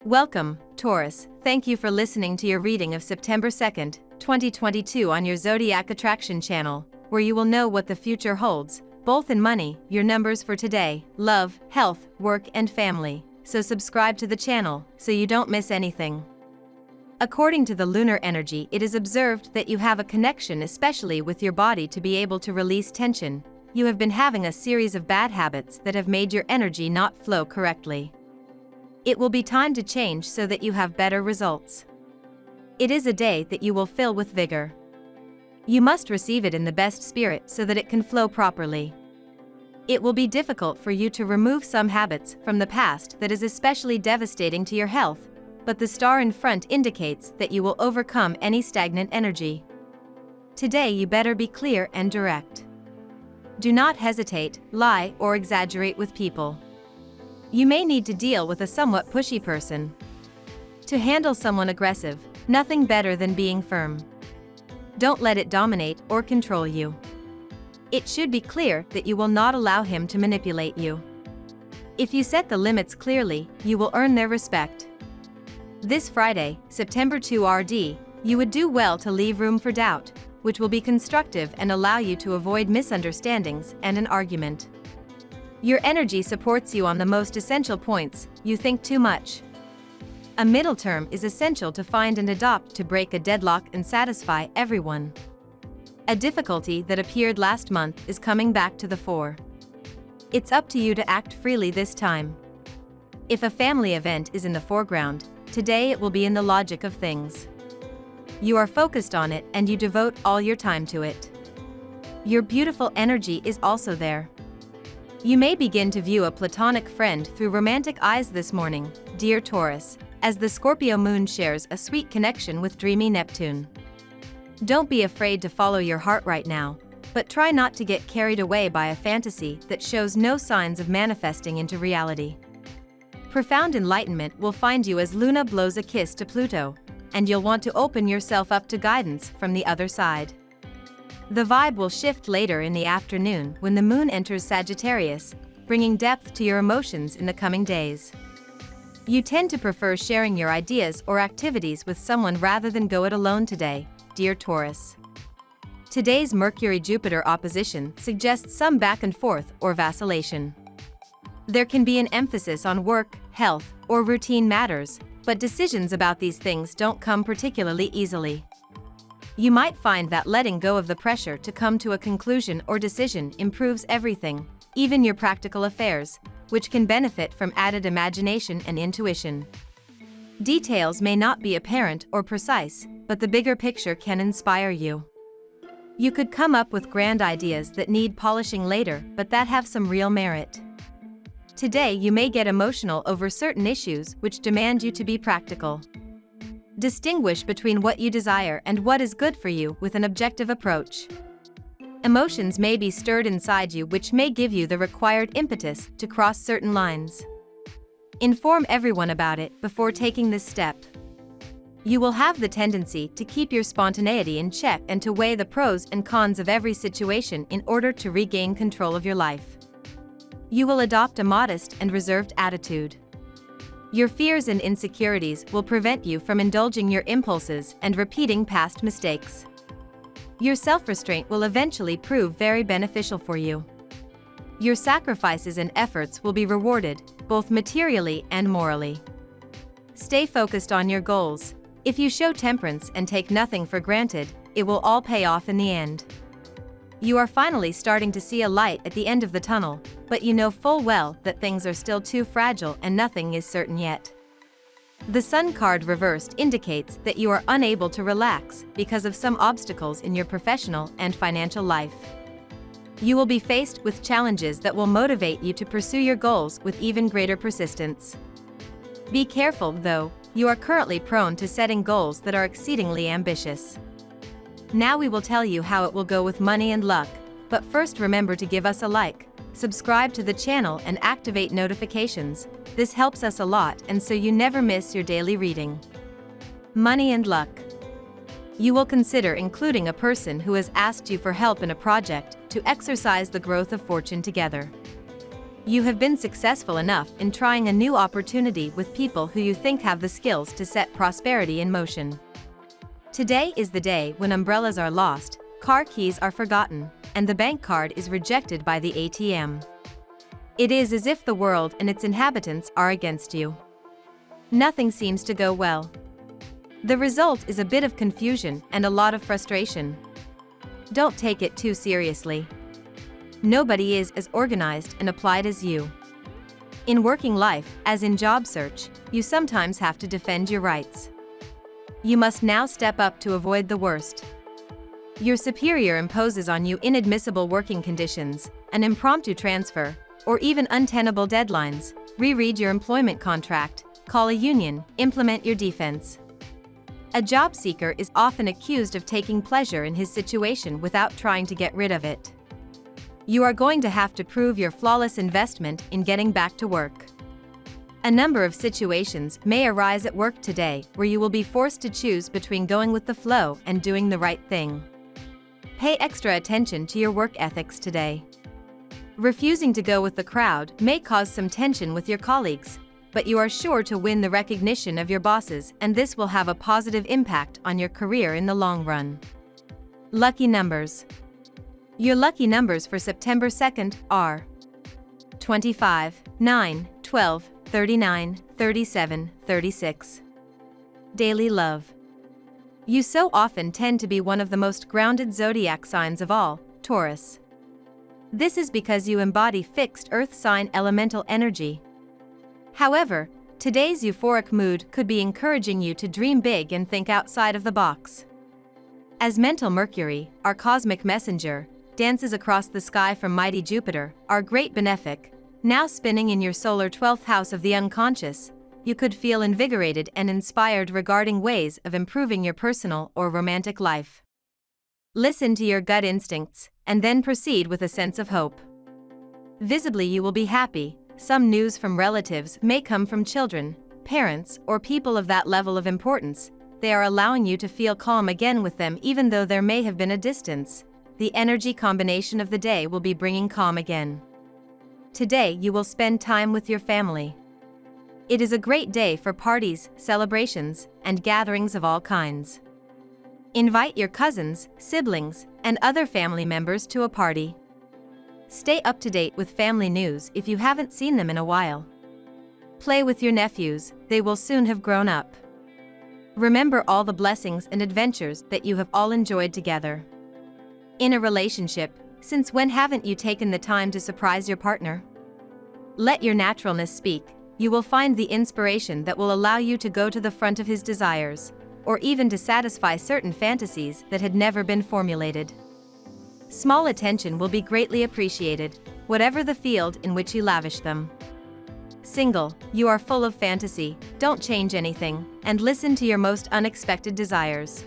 Welcome, Taurus. Thank you for listening to your reading of September 2nd, 2022 on your Zodiac Attraction channel, where you will know what the future holds, both in money, your numbers for today, love, health, work and family. So subscribe to the channel, so you don't miss anything. According to the lunar energy, it is observed that you have a connection especially with your body to be able to release tension. You have been having a series of bad habits that have made your energy not flow correctly. It will be time to change so that you have better results. It is a day that you will fill with vigor. You must receive it in the best spirit so that it can flow properly. It will be difficult for you to remove some habits from the past that is especially devastating to your health, but the star in front indicates that you will overcome any stagnant energy. Today you better be clear and direct. Do not hesitate, lie, or exaggerate with people. You may need to deal with a somewhat pushy person. To handle someone aggressive, nothing better than being firm. Don't let it dominate or control you. It should be clear that you will not allow him to manipulate you. If you set the limits clearly, you will earn their respect. This Friday, September 2 RD, you would do well to leave room for doubt, which will be constructive and allow you to avoid misunderstandings and an argument. Your energy supports you on the most essential points. You think too much. A middle term is essential to find and adopt to break a deadlock and satisfy everyone. A difficulty that appeared last month is coming back to the fore. It's up to you to act freely this time. If a family event is in the foreground, today it will be in the logic of things. You are focused on it and you devote all your time to it. Your beautiful energy is also there. You may begin to view a platonic friend through romantic eyes this morning, dear Taurus, as the Scorpio moon shares a sweet connection with dreamy Neptune. Don't be afraid to follow your heart right now, but try not to get carried away by a fantasy that shows no signs of manifesting into reality. Profound enlightenment will find you as Luna blows a kiss to Pluto, and you'll want to open yourself up to guidance from the other side. The vibe will shift later in the afternoon when the moon enters Sagittarius, bringing depth to your emotions in the coming days. You tend to prefer sharing your ideas or activities with someone rather than go it alone today, dear Taurus. Today's Mercury Jupiter opposition suggests some back and forth or vacillation. There can be an emphasis on work, health, or routine matters, but decisions about these things don't come particularly easily. You might find that letting go of the pressure to come to a conclusion or decision improves everything, even your practical affairs, which can benefit from added imagination and intuition. Details may not be apparent or precise, but the bigger picture can inspire you. You could come up with grand ideas that need polishing later, but that have some real merit. Today you may get emotional over certain issues which demand you to be practical. Distinguish between what you desire and what is good for you with an objective approach. Emotions may be stirred inside you which may give you the required impetus to cross certain lines. Inform everyone about it before taking this step. You will have the tendency to keep your spontaneity in check and to weigh the pros and cons of every situation in order to regain control of your life. You will adopt a modest and reserved attitude. Your fears and insecurities will prevent you from indulging your impulses and repeating past mistakes. Your self-restraint will eventually prove very beneficial for you. Your sacrifices and efforts will be rewarded, both materially and morally. Stay focused on your goals. If you show temperance and take nothing for granted, it will all pay off in the end. You are finally starting to see a light at the end of the tunnel, but you know full well that things are still too fragile and nothing is certain yet. The Sun card reversed indicates that you are unable to relax because of some obstacles in your professional and financial life. You will be faced with challenges that will motivate you to pursue your goals with even greater persistence. Be careful, though, you are currently prone to setting goals that are exceedingly ambitious. Now we will tell you how it will go with money and luck, but first remember to give us a like, subscribe to the channel and activate notifications. This helps us a lot and so you never miss your daily reading. Money and luck. You will consider including a person who has asked you for help in a project to exercise the growth of fortune together. You have been successful enough in trying a new opportunity with people who you think have the skills to set prosperity in motion. Today is the day when umbrellas are lost, car keys are forgotten, and the bank card is rejected by the ATM. It is as if the world and its inhabitants are against you. Nothing seems to go well. The result is a bit of confusion and a lot of frustration. Don't take it too seriously. Nobody is as organized and applied as you. In working life, as in job search, you sometimes have to defend your rights. You must now step up to avoid the worst. Your superior imposes on you inadmissible working conditions, an impromptu transfer, or even untenable deadlines. Reread your employment contract, call a union, implement your defense. A job seeker is often accused of taking pleasure in his situation without trying to get rid of it. You are going to have to prove your flawless investment in getting back to work. A number of situations may arise at work today where you will be forced to choose between going with the flow and doing the right thing. Pay extra attention to your work ethics today. Refusing to go with the crowd may cause some tension with your colleagues, but you are sure to win the recognition of your bosses, and this will have a positive impact on your career in the long run. Lucky numbers. Your lucky numbers for September 2nd are 25, 9, 12, 39, 37, 36. Daily love. You so often tend to be one of the most grounded zodiac signs of all, Taurus. This is because you embody fixed earth sign elemental energy. However, today's euphoric mood could be encouraging you to dream big and think outside of the box. As mental Mercury, our cosmic messenger, dances across the sky from mighty Jupiter, our great benefic, now spinning in your solar 12th house of the unconscious, you could feel invigorated and inspired regarding ways of improving your personal or romantic life. Listen to your gut instincts, and then proceed with a sense of hope. Visibly you will be happy. Some news from relatives may come from children, parents, or people of that level of importance. They are allowing you to feel calm again with them even though there may have been a distance. The energy combination of the day will be bringing calm again. Today you will spend time with your family. It is a great day for parties, celebrations, and gatherings of all kinds. Invite your cousins, siblings, and other family members to a party. Stay up to date with family news if you haven't seen them in a while. Play with your nephews, they will soon have grown up. Remember all the blessings and adventures that you have all enjoyed together. In a relationship, since when haven't you taken the time to surprise your partner? Let your naturalness speak. You will find the inspiration that will allow you to go to the front of his desires, or even to satisfy certain fantasies that had never been formulated. Small attention will be greatly appreciated, whatever the field in which you lavish them. Single, you are full of fantasy, don't change anything, and listen to your most unexpected desires.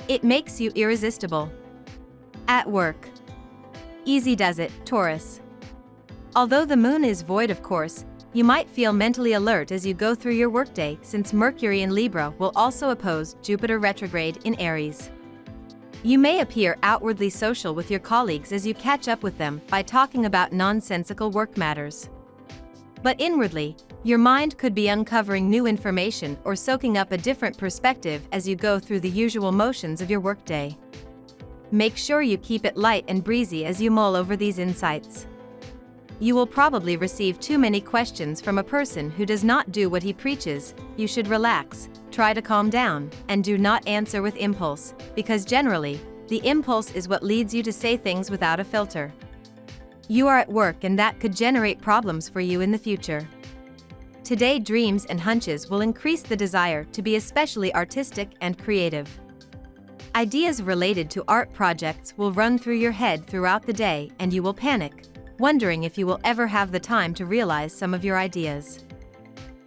It makes you irresistible. At work. Easy does it, Taurus. Although the moon is void of course, you might feel mentally alert as you go through your workday since Mercury in Libra will also oppose Jupiter retrograde in Aries. You may appear outwardly social with your colleagues as you catch up with them by talking about nonsensical work matters. But inwardly, your mind could be uncovering new information or soaking up a different perspective as you go through the usual motions of your workday. Make sure you keep it light and breezy as you mull over these insights. You will probably receive too many questions from a person who does not do what he preaches. You should relax, try to calm down, and do not answer with impulse, because generally, the impulse is what leads you to say things without a filter. You are at work and that could generate problems for you in the future. Today dreams and hunches will increase the desire to be especially artistic and creative. Ideas related to art projects will run through your head throughout the day and you will panic, wondering if you will ever have the time to realize some of your ideas.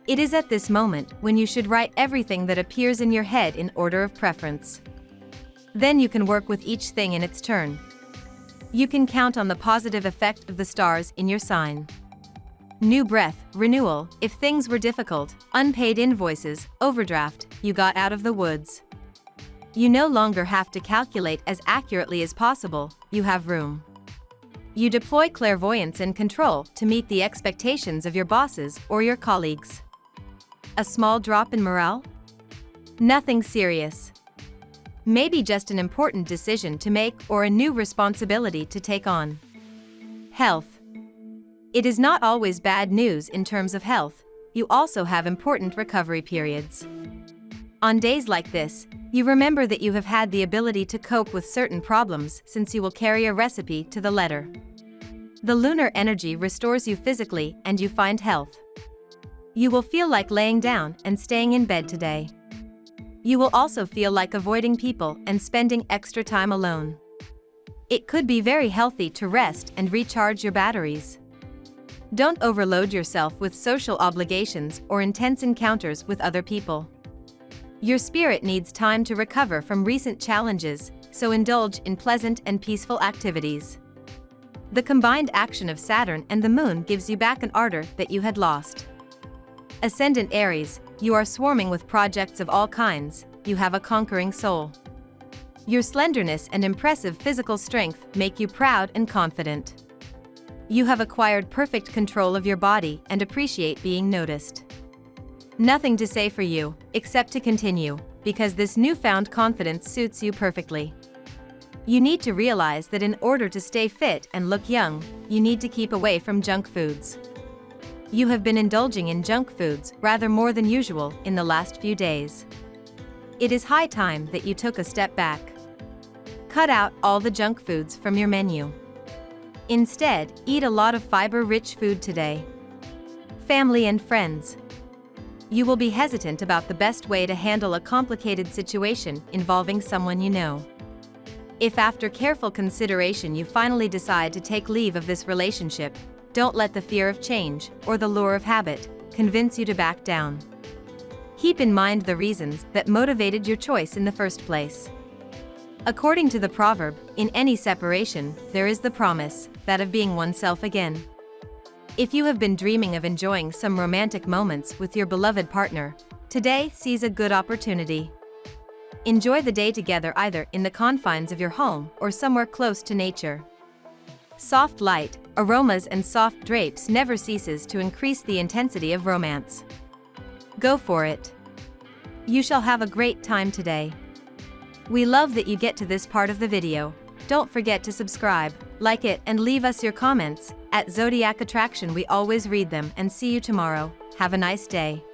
It is at this moment when you should write everything that appears in your head in order of preference. Then you can work with each thing in its turn. You can count on the positive effect of the stars in your sign. New breath, renewal, if things were difficult, unpaid invoices, overdraft, you got out of the woods. You no longer have to calculate as accurately as possible, you have room. You deploy clairvoyance and control to meet the expectations of your bosses or your colleagues. A small drop in morale? Nothing serious. Maybe just an important decision to make or a new responsibility to take on. Health. It is not always bad news in terms of health. You also have important recovery periods. On days like this, you remember that you have had the ability to cope with certain problems since you will carry a recipe to the letter. The lunar energy restores you physically and you find health. You will feel like laying down and staying in bed today. You will also feel like avoiding people and spending extra time alone. It could be very healthy to rest and recharge your batteries. Don't overload yourself with social obligations or intense encounters with other people. Your spirit needs time to recover from recent challenges, so indulge in pleasant and peaceful activities. The combined action of Saturn and the Moon gives you back an ardor that you had lost. Ascendant Aries, you are swarming with projects of all kinds, you have a conquering soul. Your slenderness and impressive physical strength make you proud and confident. You have acquired perfect control of your body and appreciate being noticed. Nothing to say for you, except to continue, because this newfound confidence suits you perfectly. You need to realize that in order to stay fit and look young, you need to keep away from junk foods. You have been indulging in junk foods rather more than usual in the last few days. It is high time that you took a step back. Cut out all the junk foods from your menu. Instead, eat a lot of fiber-rich food today. Family and friends. You will be hesitant about the best way to handle a complicated situation involving someone you know. If after careful consideration you finally decide to take leave of this relationship, don't let the fear of change, or the lure of habit, convince you to back down. Keep in mind the reasons that motivated your choice in the first place. According to the proverb, in any separation, there is the promise, that of being oneself again. If you have been dreaming of enjoying some romantic moments with your beloved partner, today sees a good opportunity. Enjoy the day together either in the confines of your home or somewhere close to nature. Soft light, aromas and soft drapes never ceases to increase the intensity of romance. Go for it. You shall have a great time today. We love that you get to this part of the video. Don't forget to subscribe, like it and leave us your comments. At Zodiac Attraction we always read them and see you tomorrow. Have a nice day.